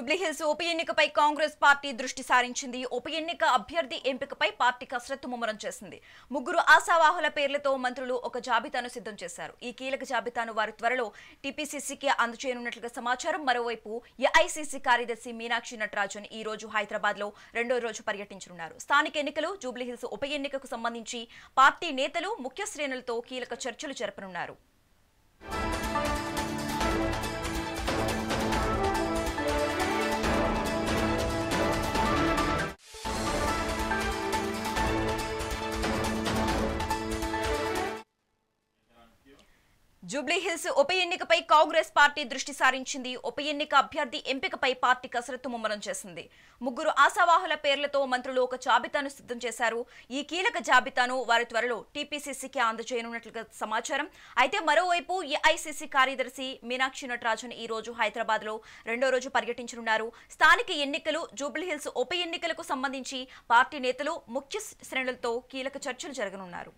జూబ్లీహిల్స్ ఉప ఎన్నికపై కాంగ్రెస్ పార్టీ దృష్టి సారించింది. ఉప ఎన్నిక అభ్యర్థి ఎంపికపై పార్టీ కసరత్తు ముమ్మరం చేసింది. ముగ్గురు ఆశావాహుల పేర్లతో మంత్రులు ఒక జాబితాను సిద్ధం చేశారు. ఈ కీలక జాబితాను వారి త్వరలో టీపీసీసీకి అందజేయనున్నట్లుగా సమాచారం. మరోవైపు ఏఐసీసీ కార్యదర్శి మీనాక్షి నటరాజన్ ఈ రోజు హైదరాబాద్ లో రెండో రోజు పర్యటించనున్నారు. స్థానిక ఎన్నికలు, జూబ్లీహిల్స్ ఉప ఎన్నికకు సంబంధించి పార్టీ నేతలు, ముఖ్య శ్రేణులతో కీలక చర్చలు జరపనున్నారు. జూబ్లీహిల్స్ ఉప ఎన్నికపై కాంగ్రెస్ పార్టీ దృష్టి సారించింది. ఉప ఎన్నిక అభ్యర్థి ఎంపికపై పార్టీ కసరత్తు ముమ్మరం చేసింది. ముగ్గురు ఆశావాహుల పేర్లతో మంత్రులు ఒక జాబితాను సిద్ధం చేశారు. ఈ కీలక జాబితాను వారి త్వరలో టీపీసీసీకి అందజేయనున్నట్లుగా సమాచారం. అయితే మరోవైపు ఏఐసీసీ కార్యదర్శి మీనాక్షి నటరాజన్ ఈ రోజు హైదరాబాద్ లో రెండో రోజు పర్యటించనున్నారు. స్థానిక ఎన్నికలు, జూబ్లీహిల్స్ ఉప ఎన్నికలకు సంబంధించి పార్టీ నేతలు, ముఖ్య శ్రేణులతో కీలక చర్చలు జరగనున్నారు.